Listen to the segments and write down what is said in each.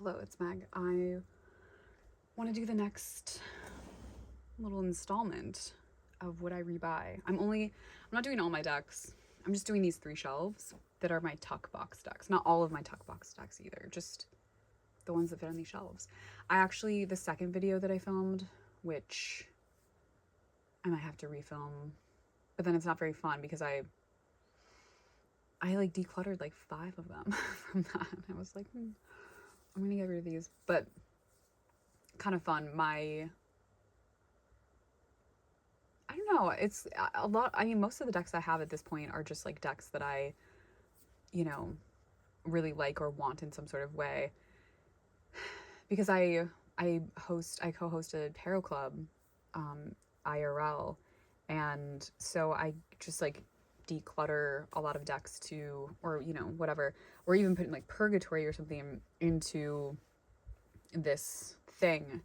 Hello, it's Meg. I want to do the next little installment of what I rebuy. I'm not doing all my decks. I'm just doing these 3 shelves that are my tuck box decks. Not all of my tuck box decks either, just the ones that fit on these shelves. The second video that I filmed, which I might have to refilm, but then it's not very fun because I like decluttered like 5 of them from that. I was like, I'm gonna get rid of these, but kind of fun. I don't know, it's a lot. I mean, most of the decks I have at this point are just like decks that I, really like or want in some sort of way. Because I co-host a tarot club, IRL, and so I just like declutter a lot of decks or whatever, or even put in like purgatory or something into this thing,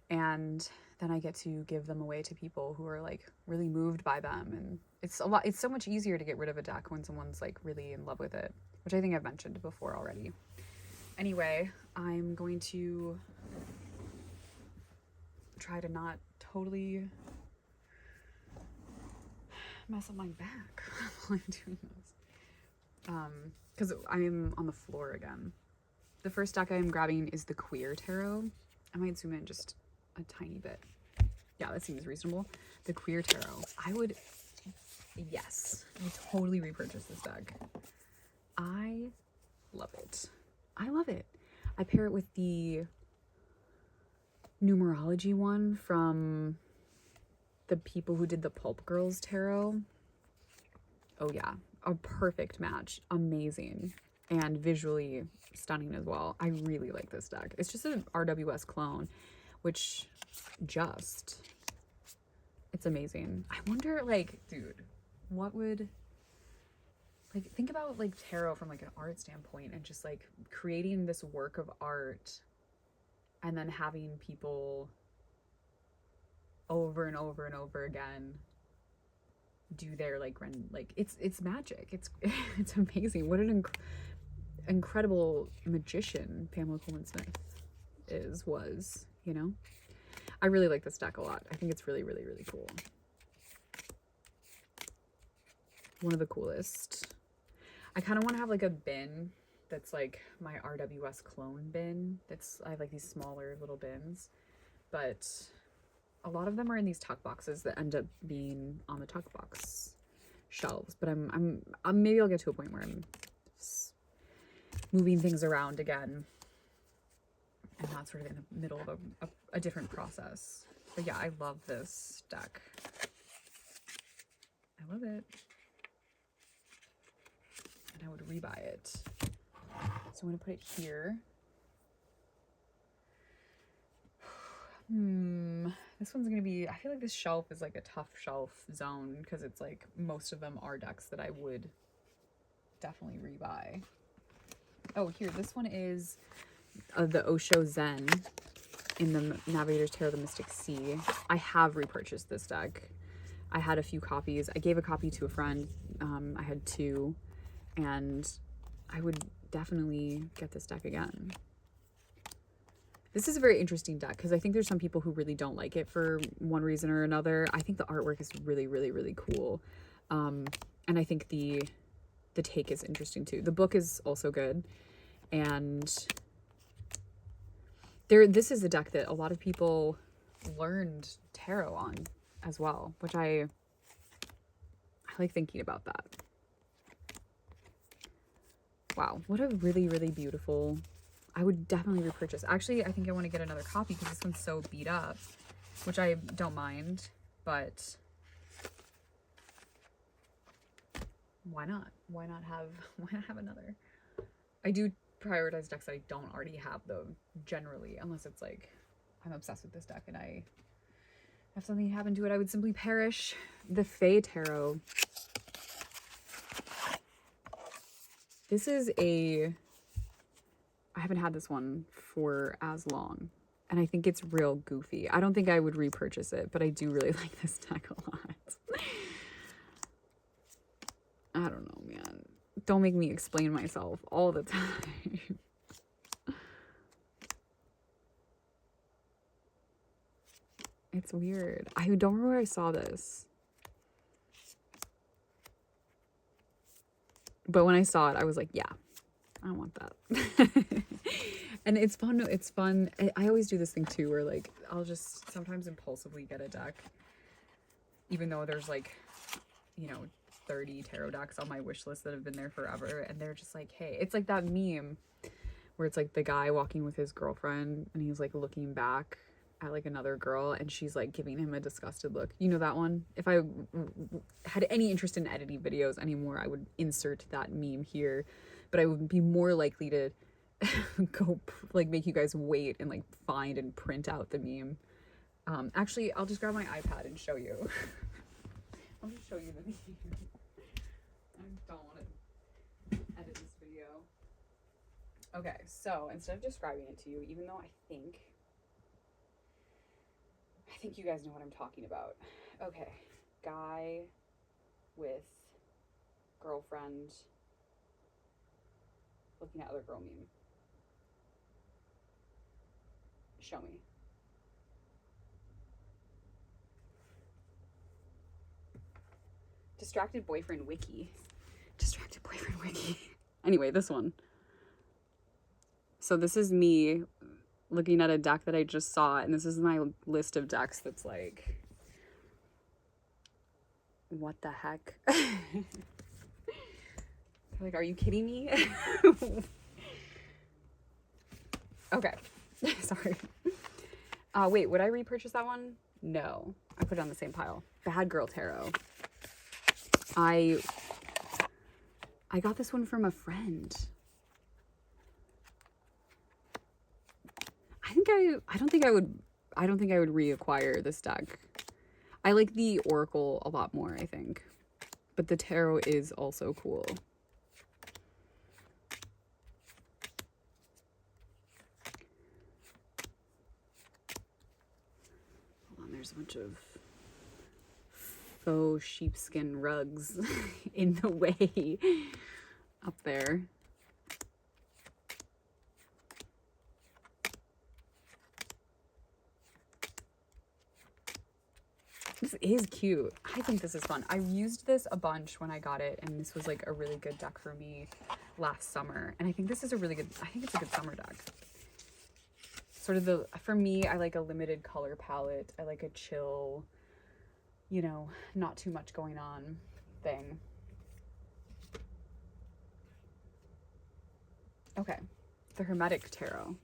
and then I get to give them away to people who are like really moved by them. And it's so much easier to get rid of a deck when someone's like really in love with it, which I think I've mentioned before already. Anyway, I'm going to try to not totally mess up my back while I'm doing this, because I'm on the floor again. The first deck I am grabbing is the Queer Tarot. I might zoom in just a tiny bit. Yeah, that seems reasonable. The Queer Tarot. I would totally repurchase this deck. I love it. I pair it with the numerology one from the people who did the Pulp Girls Tarot. Oh yeah, a perfect match. Amazing. And visually stunning as well. I really like this deck. It's just an RWS clone, which it's amazing. I wonder, like, dude, what would, like, think about like tarot from like an art standpoint and just like creating this work of art and then having people over and over and over again do their like it's magic. It's amazing. What an incredible magician Pamela Coleman Smith was. I really like this deck a lot. I think it's really, really, really cool. One of the coolest. I kind of want to have like a bin that's like my RWS clone bin. I have like these smaller little bins, but a lot of them are in these tuck boxes that end up being on the tuck box shelves. But I'm maybe I'll get to a point where I'm moving things around again, and not sort of in the middle of a different process. But yeah, I love this deck. I love it. And I would rebuy it. So I'm going to put it here. This one's going to be, I feel like this shelf is like a tough shelf zone because it's like most of them are decks that I would definitely rebuy. Oh, here, this one is the Osho Zen in the Navigator's Tarot, the Mystic Sea. I have repurchased this deck. I had a few copies. I gave a copy to a friend. I had 2, and I would definitely get this deck again. This is a very interesting deck because I think there's some people who really don't like it for one reason or another. I think the artwork is really, really, really cool. And I think the take is interesting too. The book is also good. And this is a deck that a lot of people learned tarot on as well, which I like thinking about that. Wow, what a really, really beautiful. I would definitely repurchase. Actually, I think I want to get another copy because this one's so beat up, which I don't mind, but why not? Why not have another? I do prioritize decks that I don't already have though, generally, unless it's like I'm obsessed with this deck and I have something happen to it, I would simply perish. The Fae Tarot. This is I haven't had this one for as long, and I think it's real goofy. I don't think I would repurchase it, but I do really like this deck a lot. I don't know, man. Don't make me explain myself all the time. It's weird. I don't remember where I saw this. But when I saw it, I was like, yeah, I want that. And it's fun. It's fun. I always do this thing too, where like, I'll just sometimes impulsively get a deck, even though there's like, you know, 30 tarot decks on my wish list that have been there forever. And they're just like, hey, it's like that meme where it's like the guy walking with his girlfriend and he's like looking back at like another girl and she's like giving him a disgusted look. You know that one? If I had any interest in editing videos anymore, I would insert that meme here, but I would be more likely to go like make you guys wait and like find and print out the meme. Actually, I'll just grab my iPad and show you. I'll just show you the meme. I don't want to edit this video. Okay, so instead of describing it to you, even though I think you guys know what I'm talking about. Okay, guy with girlfriend looking at other girl meme. Show me. Distracted boyfriend wiki. Distracted boyfriend wiki. Anyway, this one. So this is me looking at a deck that I just saw, and this is my list of decks that's like, what the heck? Like, are you kidding me? Okay. Sorry. Wait, would I repurchase that one? No. I put it on the same pile. Bad Girl Tarot. I got this one from a friend. I don't think I would reacquire this deck. I like the Oracle a lot more, I think. But the tarot is also cool. Hold on, there's a bunch of faux sheepskin rugs in the way up there. This is cute. I think this is fun. I used this a bunch when I got it, and this was like a really good deck for me last summer. And I think this is I think it's a good summer deck. Sort of for me, I like a limited color palette. I like a chill, you know, not too much going on thing. Okay, the Hermetic Tarot.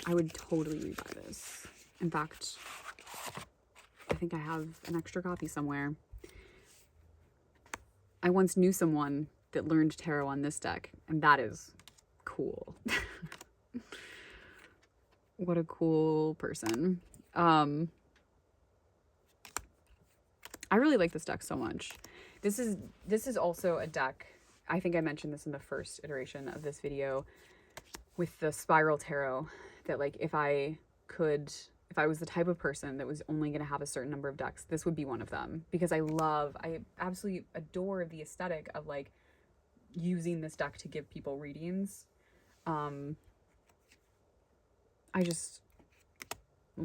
I would totally rebuy this. In fact, I think I have an extra copy somewhere. I once knew someone that learned tarot on this deck, and that is cool. What a cool person. I really like this deck so much. This is also a deck, I think I mentioned this in the first iteration of this video, with the Spiral Tarot, that like if I was the type of person that was only going to have a certain number of decks, this would be one of them, because I absolutely adore the aesthetic of like using this deck to give people readings. I just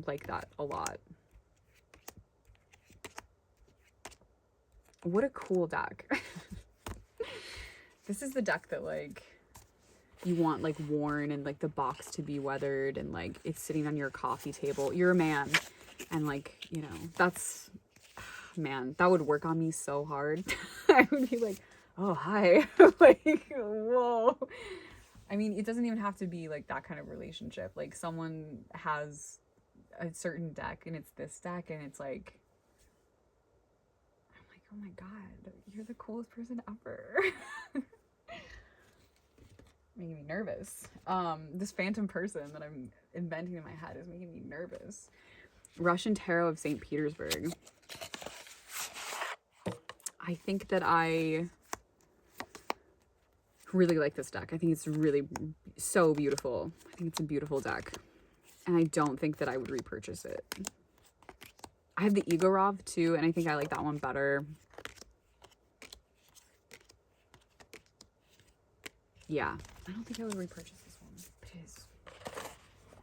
like that a lot. What a cool deck. This is the deck that like you want like worn and like the box to be weathered and like it's sitting on your coffee table. You're a man and like, you know, that's, man, that would work on me so hard. I would be like, oh, hi. Like, whoa. I mean, it doesn't even have to be like that kind of relationship. Like someone has a certain deck and it's this deck and it's like, I'm like, oh my God, you're the coolest person ever. Making me nervous. This phantom person that I'm inventing in my head is making me nervous. Russian Tarot of St. Petersburg. I think that I really like this deck. I think it's really so beautiful. I think it's a beautiful deck. And I don't think that I would repurchase it. I have the Igorov too, and I think I like that one better. Yeah, I don't think I would repurchase this one.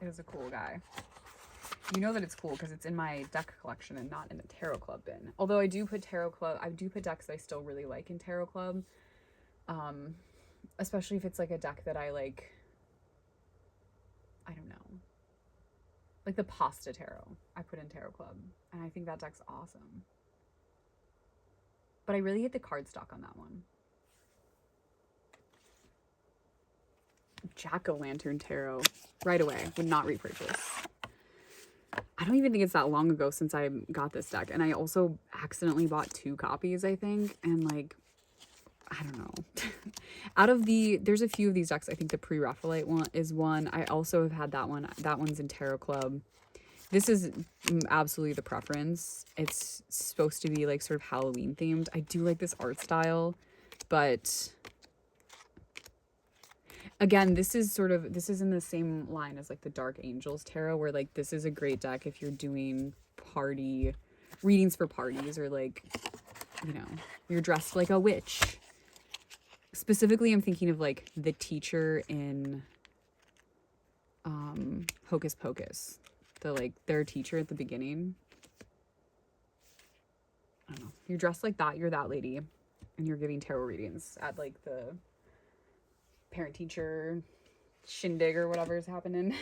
It is a cool guy. You know that it's cool because it's in my deck collection and not in the Tarot Club bin. Although I do put decks that I still really like in Tarot Club. Especially if it's like a deck that I like, I don't know. Like the Pasta Tarot I put in Tarot Club. And I think that deck's awesome. But I really hate the cardstock on that one. Jack-o'-lantern Tarot. Right away. Would not repurchase. I don't even think it's that long ago since I got this deck. And I also accidentally bought 2 copies, I think. And like, I don't know. There's a few of these decks. I think the Pre-Raphaelite one is one. I also have had that one. That one's in Tarot Club. This is absolutely the preference. It's supposed to be like sort of Halloween themed. I do like this art style, but again, this is in the same line as like the Dark Angels Tarot, where like this is a great deck if you're doing party readings for parties, or like, you know, you're dressed like a witch. Specifically, I'm thinking of like the teacher in Hocus Pocus. Their teacher at the beginning. I don't know. You're dressed like that. You're that lady. And you're giving tarot readings at like the parent-teacher shindig or whatever is happening.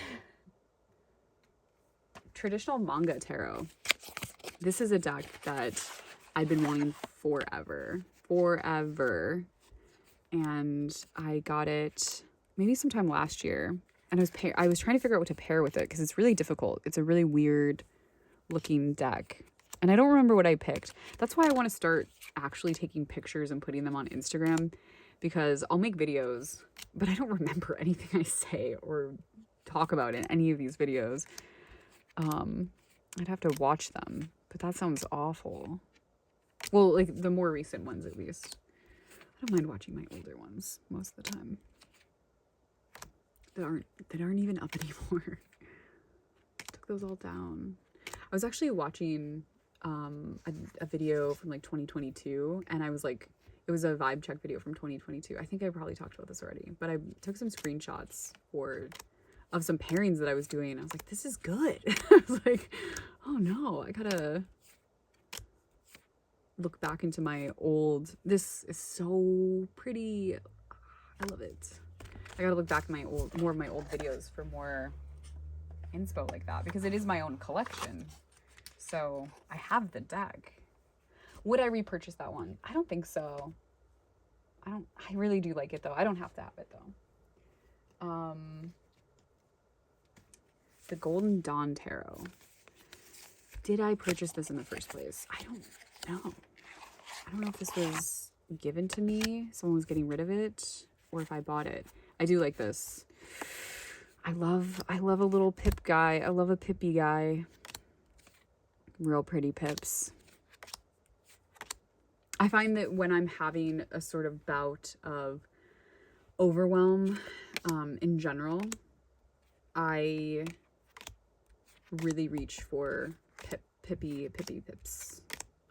Traditional manga tarot. This is a deck that I've been wanting forever. And I got it maybe sometime last year. And I was trying to figure out what to pair with it because it's really difficult. It's a really weird looking deck. And I don't remember what I picked. That's why I want to start actually taking pictures and putting them on Instagram, because I'll make videos, but I don't remember anything I say or talk about in any of these videos. I'd have to watch them, but that sounds awful. Well, like the more recent ones at least. I don't mind watching my older ones most of the time. That aren't even up anymore. Took those all down. I was actually watching a video from like 2022, and I was like, it was a vibe check video from 2022. I think I probably talked about this already, but I took some screenshots of some pairings that I was doing, and I was like, this is good. I was like, oh no, I gotta look back into my old, this is so pretty. I love it. I gotta look back at more of my old videos for more inspo like that, because it is my own collection. So I have the deck. Would I repurchase that one? I don't think so. I really do like it though. I don't have to have it though. The Golden Dawn Tarot. Did I purchase this in the first place? I don't know. I don't know if this was given to me, someone was getting rid of it, or if I bought it. I do like this. I love a little pip guy. I love a pippy guy. Real pretty pips. I find that when I'm having a sort of bout of overwhelm in general, I really reach for pippy pips.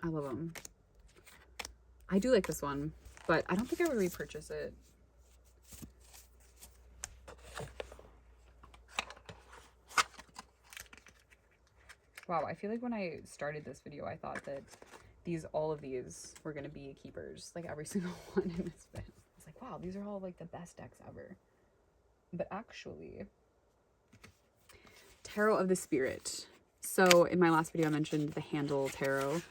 I love them. I do like this one, but I don't think I would repurchase it. Wow, I feel like when I started this video, I thought that all of these were going to be keepers, like every single one in this video. I was like, wow, these are all like the best decks ever. But actually, Tarot of the Spirit. So in my last video, I mentioned the Handle Tarot,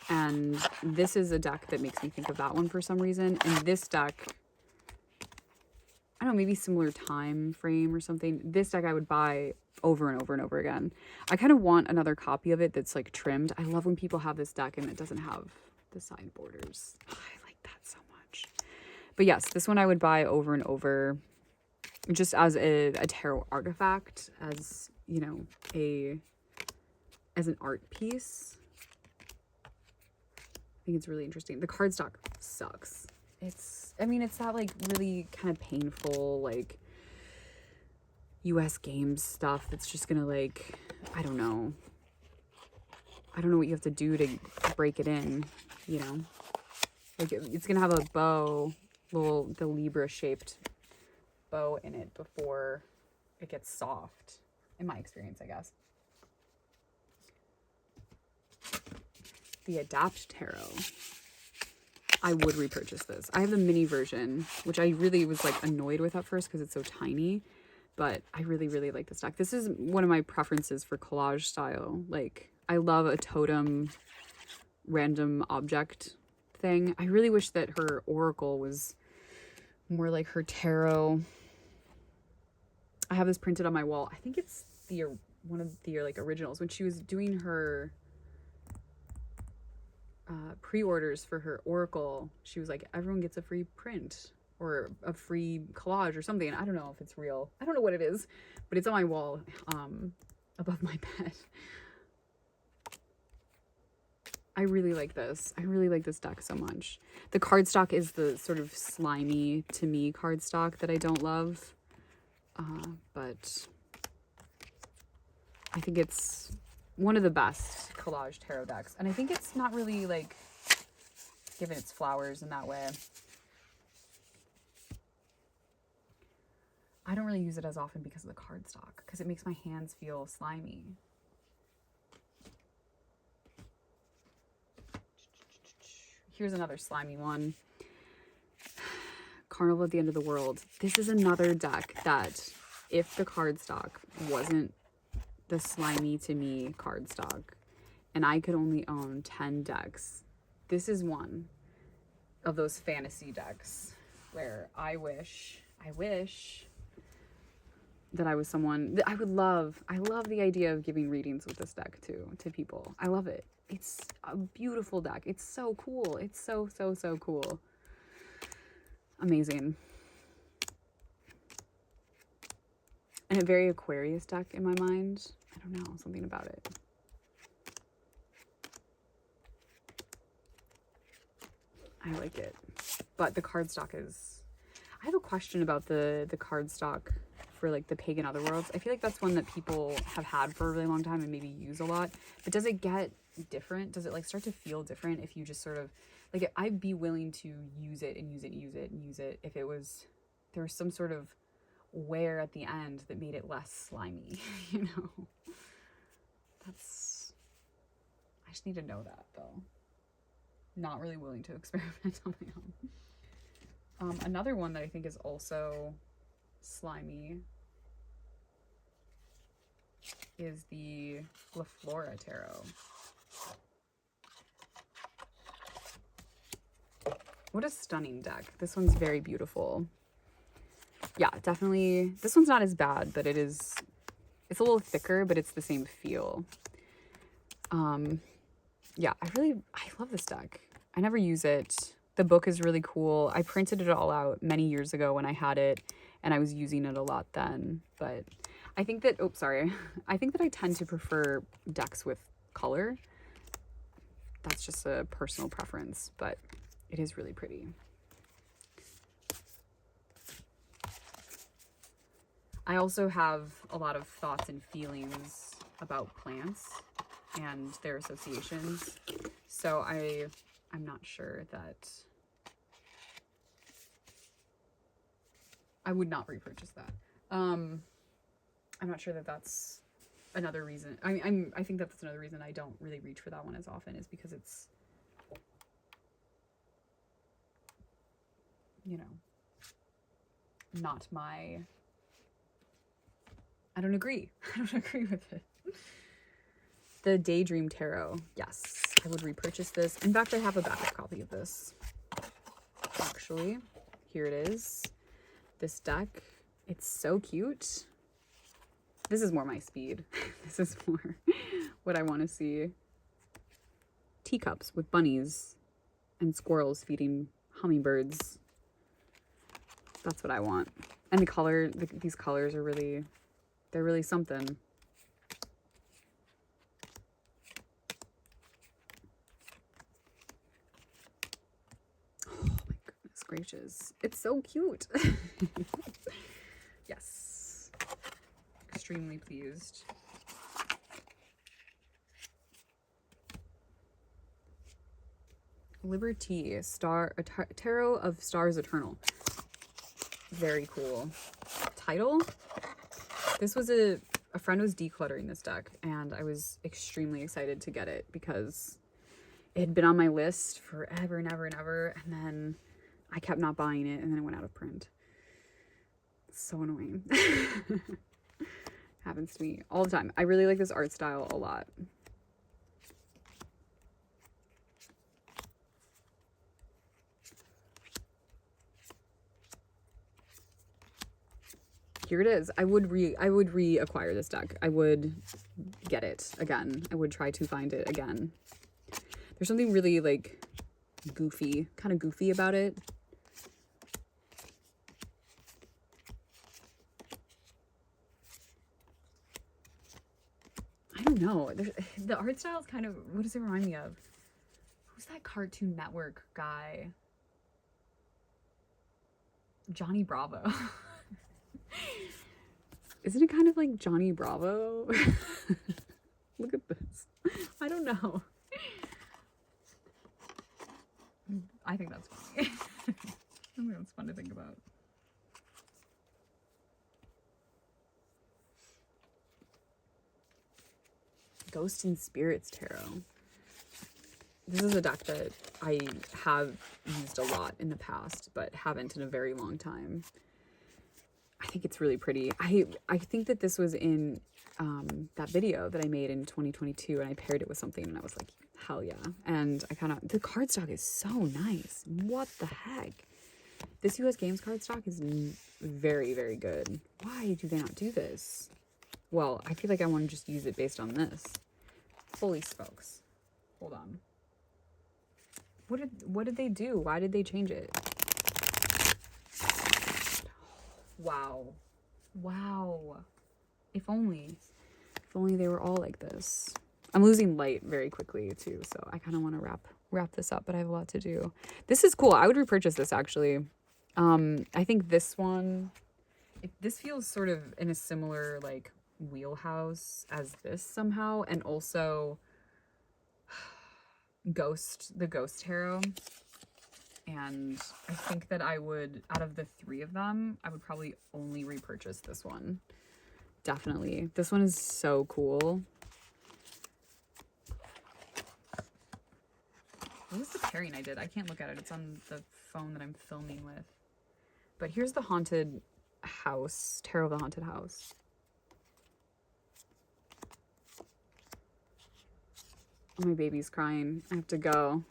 and this is a deck that makes me think of that one for some reason. And this deck, I don't know, maybe similar time frame or something. This deck I would buy over and over and over again. I kind of want another copy of it that's like trimmed. I love when people have this deck and it doesn't have the side borders. Oh, I like that so much. But yes, this one I would buy over and over, just as a tarot artifact, as, you know, as an art piece. I think it's really interesting. The cardstock sucks. It's that like really kind of painful, like US games stuff that's just gonna, like, I don't know what you have to do to break it in, you know, like it's gonna have a bow, the Libra shaped bow in it before it gets soft, in my experience, I guess. the Adapt Tarot. I would repurchase this. I have the mini version, which I really was like annoyed with at first because it's so tiny, but I really, really like this deck. This is one of my preferences for collage style. Like, I love a totem random object thing. I really wish that her oracle was more like her tarot. I have this printed on my wall. I think it's the one of the like originals. When she was doing her pre-orders for her oracle, she was like, everyone gets a free print or a free collage or something. I don't know if it's real. I don't know what it is, but it's on my wall above my bed. I really like this. I really like this deck so much. The cardstock is the sort of slimy, to me, cardstock that I don't love. But I think it's one of the best collage tarot decks. And I think it's not really, like, given its flowers in that way. I don't really use it as often because of the cardstock, because it makes my hands feel slimy. Here's another slimy one. Carnival at the End of the World. This is another deck that, if the cardstock wasn't the slimy to me cardstock, and I could only own 10 decks, this is one of those fantasy decks where I wish that I was someone that I love the idea of giving readings with this deck to people. I love it. It's a beautiful deck. It's so cool. It's so, so, so cool. Amazing. And a very Aquarius deck in my mind. I don't know, something about it. I like it. But the cardstock is... I have a question about the cardstock for like the Pagan Otherworlds. I feel like that's one that people have had for a really long time and maybe use a lot. But does it get different? Does it like start to feel different if you just sort of... Like, I'd be willing to use it and use it and use it and use it if it was... There was some sort of wear at the end that made it less slimy, you know? That's... I just need to know that, though. Not really willing to experiment on my own. Another one that I think is also slimy is the La Flora Tarot. What a stunning deck. This one's very beautiful. Yeah, definitely. This one's not as bad, but it's a little thicker, but it's the same feel. Yeah, I love this deck. I never use it. The book is really cool. I printed it all out many years ago when I had it, and I was using it a lot then. But I think that, I think that I tend to prefer decks with color. That's just a personal preference, but it is really pretty. I also have a lot of thoughts and feelings about plants and their associations. So I'm not sure that I would not repurchase that. I'm not sure that that's another reason. I think that that's another reason I don't really reach for that one as often, is because it's, you know, not my... I don't agree. I don't agree with it. The Daydream Tarot. Yes, I would repurchase this. In fact, I have a backup copy of this. Actually, here it is. This deck. It's so cute. This is more my speed. This is more what I want to see. Teacups with bunnies and squirrels feeding hummingbirds. That's what I want. And the color, these colors are really... They're really something. Oh my goodness gracious. It's so cute. Yes. Extremely pleased. Liberty, Tarot of Stars Eternal. Very cool. Title? This was a a friend was decluttering this deck, and I was extremely excited to get it because it had been on my list forever and ever and ever, and then I kept not buying it, and then it went out of print. So annoying. Happens to me all the time. I really like this art style a lot. Here it is. I would reacquire this deck. I would get it again. I would try to find it again. There's something really like goofy, kind of goofy about it. I don't know. The art style is kind of, what does it remind me of? Who's that Cartoon Network guy? Johnny Bravo. Isn't it kind of like Johnny Bravo? Look at this. I don't know. I think that's funny. I think that's fun to think about. Ghosts and Spirits Tarot. This is a deck that I have used a lot in the past, but haven't in a very long time. I think it's really pretty. I think that this was in that video that I made in 2022, and I paired it with something, and I was like, hell yeah. And the cardstock is so nice. What the heck? This US Games cardstock is very, very good. Why do they not do this? Well, I feel like I want to just use it based on this. Holy smokes. Hold on. What did they do? Why did they change it? Wow. Wow. If only they were all like this. I'm losing light very quickly too, so I kind of want to wrap this up, but I have a lot to do. This is cool. I would repurchase this actually. I think this one, this feels sort of in a similar like wheelhouse as this somehow, and also the Ghost Tarot. And I think that I would, out of the three of them, I would probably only repurchase this one. Definitely. This one is so cool. What was the pairing I did? I can't look at it. It's on the phone that I'm filming with. But here's the Haunted House, Tarot of the Haunted House. Oh, my baby's crying. I have to go.